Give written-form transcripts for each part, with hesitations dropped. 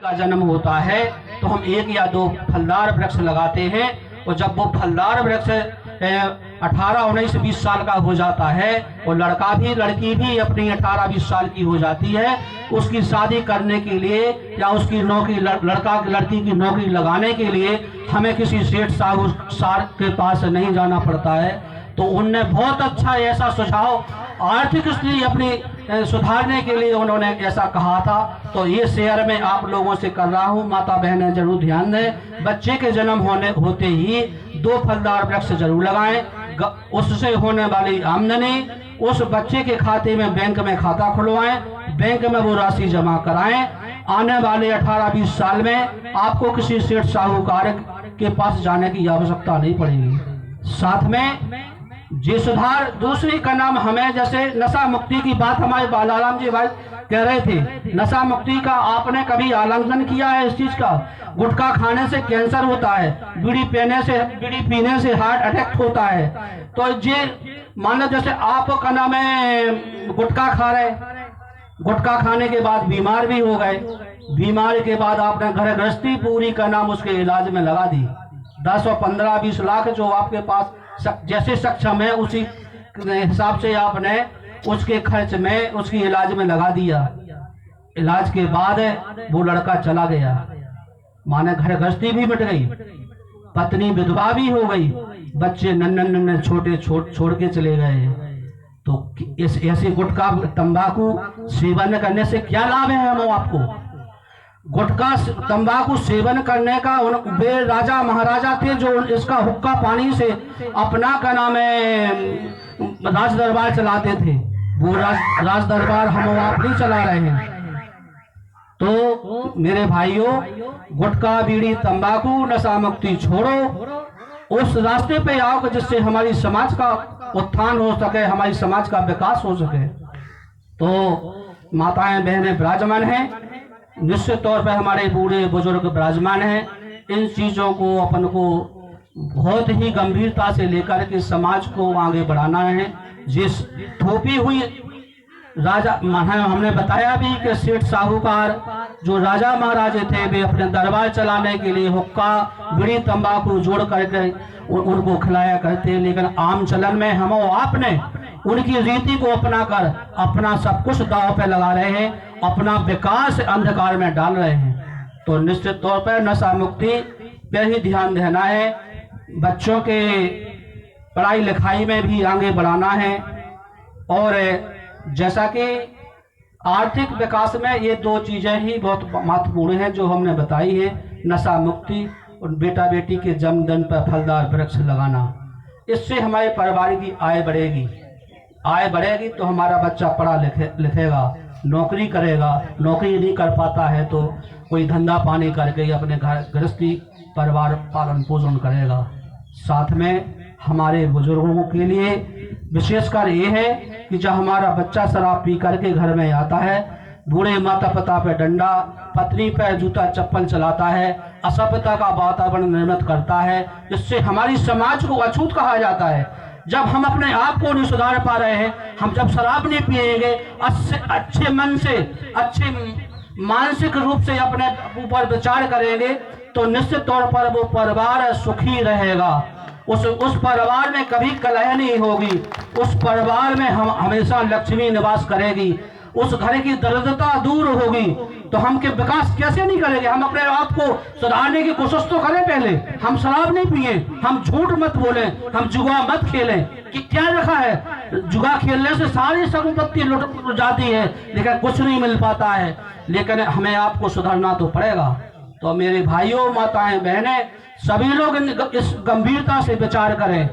का जन्म होता है तो हम 1 या 2 फलदार वृक्ष लगाते हैं, और जब वो फलदार वृक्ष 18, 19, 20 साल का हो जाता है और लड़का भी लड़की भी अपनी 18, 20 साल की हो जाती है, उसकी शादी करने के लिए या उसकी नौकरी लड़का लड़की की नौकरी लगाने के लिए हमें किसी सेठ साहूकार के पास नहीं जाना पड़ता है। तो उनने बहुत अच्छा ऐसा सुझाव आर्थिक स्थिति अपनी सुधारने के लिए उन्होंने ऐसा कहा था। तो ये शेयर में आप लोगों से कर रहा हूँ, माता बहनें जरूर ध्यान दें। बच्चे के जन्म होते ही 2 फलदार वृक्ष जरूर लगाएं। उससे होने वाली आमदनी उस बच्चे के खाते में बैंक में खाता खुलवाएं, बैंक में वो राशि जमा कराएं। आने वाले 18-20 साल में आपको किसी सेठ साहूकार के पास जाने की आवश्यकता नहीं पड़ेगी। साथ में जी सुधार दूसरी का नाम हमें, जैसे नशा मुक्ति की बात हमारे बालाराम जी भाई कह रहे थे, नशा मुक्ति का आपने कभी आलंघन किया है इस चीज का? गुटखा खाने से कैंसर होता है, बीड़ी पीने से हार्ट अटैक होता है। तो ये मान लो जैसे आप का नाम है गुटखा खा रहे, गुटखा खाने के बाद बीमार भी हो गए, बीमारी के बाद आपने घर गृहस्थी पूरी का नाम उसके इलाज में लगा दी। 10 और 15-20 लाख जो आपके पास जैसे सक्षम है उसी हिसाब से आपने उसके खर्च में उसकी इलाज में लगा दिया। इलाज के बाद वो लड़का चला गया, माने घर गृहस्थी भी मिट गई, पत्नी विधवा भी हो गई, बच्चे नन्हे छोटे छोड़ के चले गए। तो इस ऐसे गुटखा तंबाकू सेवन करने से क्या लाभ है हम आपको? गुटखा तंबाकू सेवन करने का वे राजा महाराजा थे जो इसका हुक्का पानी से अपना का नाम है राज दरबार चलाते थे। वो राज दरबार हम आप नहीं चला रहे हैं। तो मेरे भाइयों, गुटखा बीड़ी तंबाकू नशा मुक्ति छोड़ो, उस रास्ते पे आओ जिससे हमारी समाज का उत्थान हो सके, हमारी समाज का विकास हो सके। तो माताएं बहनें विराजमान हैं, निश्चित तौर पर हमारे बूढ़े बुजुर्ग विराजमान हैं। इन चीजों को अपन को बहुत ही गंभीरता से लेकर के समाज को आगे बढ़ाना है। जिस थोपी हुई राजा हमने बताया भी कि सेठ साहूकार जो राजा महाराजे थे वे अपने दरबार चलाने के लिए हुक्का बीड़ी तंबाकू जोड़ करके उनको खिलाया करते, लेकिन आम चलन में हम आपने उनकी रीति को अपना कर अपना सब कुछ दांव पे लगा रहे हैं, अपना विकास अंधकार में डाल रहे हैं। तो निश्चित तौर पर नशा मुक्ति पे ही ध्यान देना है, बच्चों के पढ़ाई लिखाई में भी आगे बढ़ाना है। और जैसा कि आर्थिक विकास में ये 2 चीजें ही बहुत महत्वपूर्ण हैं जो हमने बताई है, नशा मुक्ति और बेटा बेटी के जन्मदिन पर फलदार वृक्ष लगाना। इससे हमारे परिवार की आय बढ़ेगी तो हमारा बच्चा पढ़ा लिखेगा, नौकरी करेगा, नौकरी नहीं कर पाता है तो कोई धंधा पानी करके अपने घर गृहस्थी परिवार पालन पोषण करेगा। साथ में हमारे बुजुर्गों के लिए विशेषकर ये है कि जब हमारा बच्चा शराब पी करके घर में आता है, बूढ़े माता पिता पे डंडा, पत्नी पे जूता चप्पल चलाता है, असभ्यता का वातावरण निर्मित करता है, जिससे हमारी समाज को अछूत कहा जाता है। जब हम अपने आप को नहीं सुधार पा रहे हैं, हम जब शराब नहीं पिएंगे, अच्छे मन से अच्छे मानसिक रूप से अपने ऊपर विचार करेंगे तो निश्चित तौर पर वो परिवार सुखी रहेगा। उस परिवार में कभी कलह नहीं होगी, उस परिवार में हम हमेशा लक्ष्मी निवास करेगी, उस घर की दरिद्रता दूर होगी। तो हम के विकास कैसे नहीं करेंगे? हम अपने आप को सुधारने की कोशिश तो करें पहले। हम शराब नहीं पिए, हम झूठ मत बोलें, हम जुआ मत खेलें। कि क्या रखा है, जुआ खेलने से सारी संपत्ति लुट जाती है लेकिन कुछ नहीं मिल पाता है, लेकिन हमें आपको सुधरना तो पड़ेगा। तो मेरे भाइयों माताएं बहनें सभी लोग इस गंभीरता से विचार करें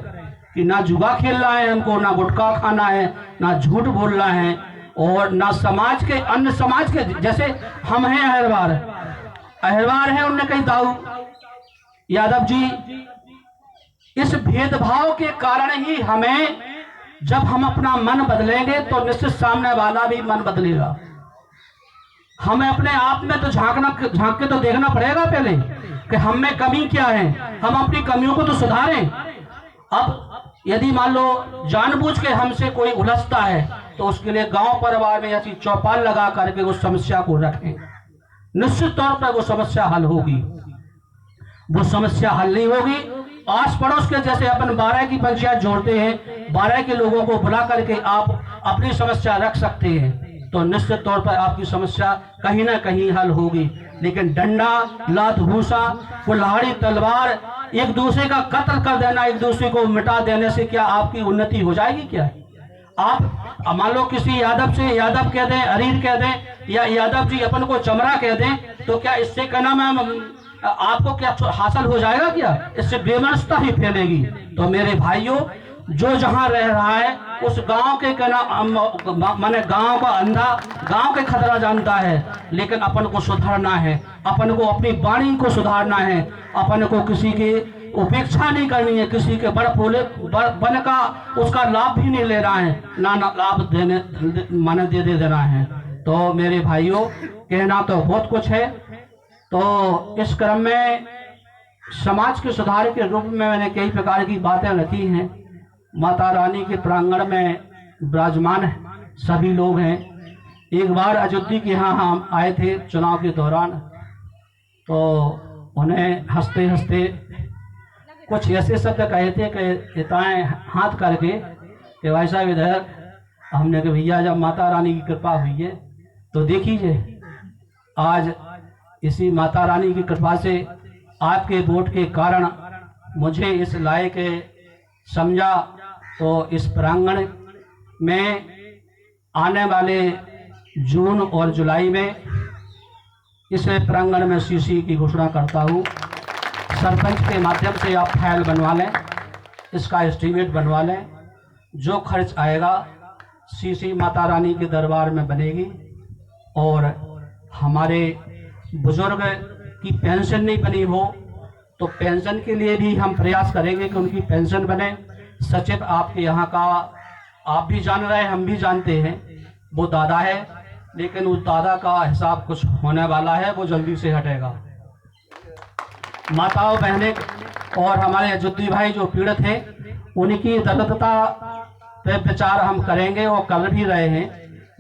कि ना जुआ खेलना है हमको, ना गुटखा खाना है, ना झूठ बोलना है, और ना समाज के अन्य समाज के जैसे हम हैं अहरवार हैं, उनने कही दाऊ यादव जी, इस भेदभाव के कारण ही हमें जब हम अपना मन बदलेंगे तो निश्चित सामने वाला भी मन बदलेगा। हमें अपने आप में तो झांक के तो देखना पड़ेगा पहले कि हम में कमी क्या है, हम अपनी कमियों को तो सुधारें। अब यदि मान लो जानबूझ के हमसे कोई उलझता है तो उसके लिए गांव परिवार में ऐसी चौपाल लगा करके उस समस्या को रखें। निश्चित तौर पर वो समस्या हल होगी। वो समस्या हल नहीं होगी, आस पड़ोस के जैसे अपन 12 की पंचायत जोड़ते हैं, 12 के लोगों को बुला करके आप अपनी समस्या रख सकते हैं, तो निश्चित तौर पर आपकी समस्या कहीं ना कहीं हल होगी। लेकिन डंडा, लात भूसा, कुल्हाड़ी, तलवार, एक दूसरे का कत्ल कर देना, एक दूसरे को मिटा देने से क्या आपकी उन्नति हो जाएगी? क्या आप मान लो किसी यादव से यादव कह दें, अरीर कह दें, या यादव जी अपन को चमड़ा कह दें, तो क्या इससे कहना मैं आपको क्या हासिल हो जाएगा? क्या इससे बेमनस्ता ही फैलेगी। तो मेरे भाइयों, जो जहां रह रहा है उस गांव के कहना माने गांव का अंधा गांव के खतरा जानता है, लेकिन अपन को सुधारना है, अपन को अपनी वाणी को सुधारना है, अपन को किसी की उपेक्षा नहीं करनी है, किसी के बड़ भोले बन का उसका लाभ भी नहीं लेना है, ना लाभ देने माने दे देना है। तो मेरे भाइयों, कहना तो बहुत कुछ है। तो इस क्रम में समाज के सुधार के रूप में मैंने कई प्रकार की बातें रखी हैं। माता रानी के प्रांगण में विराजमान सभी लोग हैं। एक बार अयोध्या के यहाँ हम आए थे चुनाव के दौरान, तो उन्हें हंसते हंसते कुछ ऐसे शब्द कहे थे कि इताएं हाथ करके कि भाई साहब इधर। हमने कहा भैया, जब माता रानी की कृपा हुई है तो देखिए, आज इसी माता रानी की कृपा से आपके वोट के कारण मुझे इस लायक समझा। तो इस प्रांगण में आने वाले जून और जुलाई में इस प्रांगण में सीसी की घोषणा करता हूँ। सरपंच के माध्यम से आप फाइल बनवा लें, इसका एस्टीमेट बनवा लें। जो खर्च आएगा सीसी माता रानी के दरबार में बनेगी। और हमारे बुजुर्ग की पेंशन नहीं बनी हो तो पेंशन के लिए भी हम प्रयास करेंगे कि उनकी पेंशन बने। सचिव आपके यहाँ का आप भी जान रहे हैं, हम भी जानते हैं, वो दादा है, लेकिन उस दादा का हिसाब कुछ होने वाला है, वो जल्दी से हटेगा। माताओं बहनें और हमारे अयोध्या भाई जो पीड़ित हैं, उनकी दरिद्रता पे विचार हम करेंगे और कर भी रहे हैं।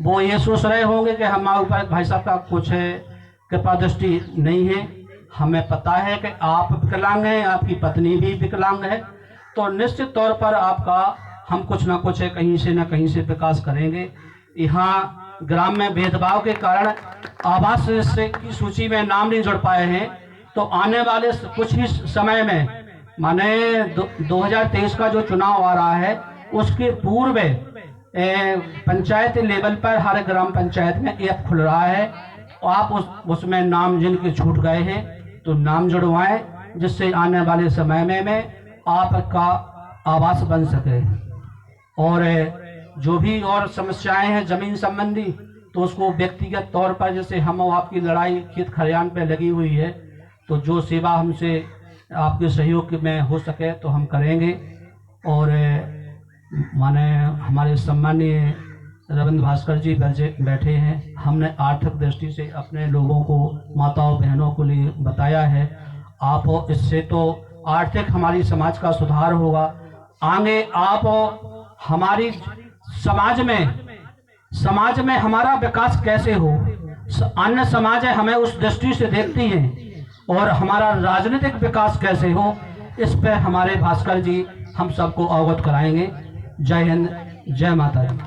वो ये सोच रहे होंगे कि हमारे ऊपर भाई साहब का कुछ कृपा दृष्टि नहीं है। हमें पता है कि आप विकलांग हैं, आपकी पत्नी भी विकलांग है, तो निश्चित तौर पर आपका हम कुछ ना कुछ कहीं से न कहीं से विकास करेंगे। यहाँ ग्राम में भेदभाव के कारण आवास की सूची में नाम नहीं जुड़ पाए हैं, तो आने वाले कुछ ही समय में माने 2023 का जो चुनाव आ रहा है उसके पूर्व पंचायत लेवल पर हर ग्राम पंचायत में ऐप खुल रहा है। आप उसमें नाम जिनके छूट गए हैं तो नाम जुड़वाएं, जिससे आने वाले समय में आपका आवास बन सके। और जो भी और समस्याएं हैं जमीन संबंधी, तो उसको व्यक्तिगत तौर पर, जैसे हम आपकी लड़ाई खेत खलियान पे लगी हुई है, तो जो सेवा हमसे आपके सहयोग में हो सके तो हम करेंगे। और माने हमारे सम्मानीय रविंद्र भास्कर जी बैठे हैं, हमने आर्थिक दृष्टि से अपने लोगों को, माताओं बहनों को लिए बताया है। आप इससे तो आर्थिक हमारी समाज का सुधार होगा। आगे आप हमारी समाज में हमारा विकास कैसे हो, अन्य समाज हमें उस दृष्टि से देखती हैं, और हमारा राजनीतिक विकास कैसे हो, इस पे हमारे भास्कर जी हम सबको अवगत कराएंगे। जय हिंद, जय माता दी।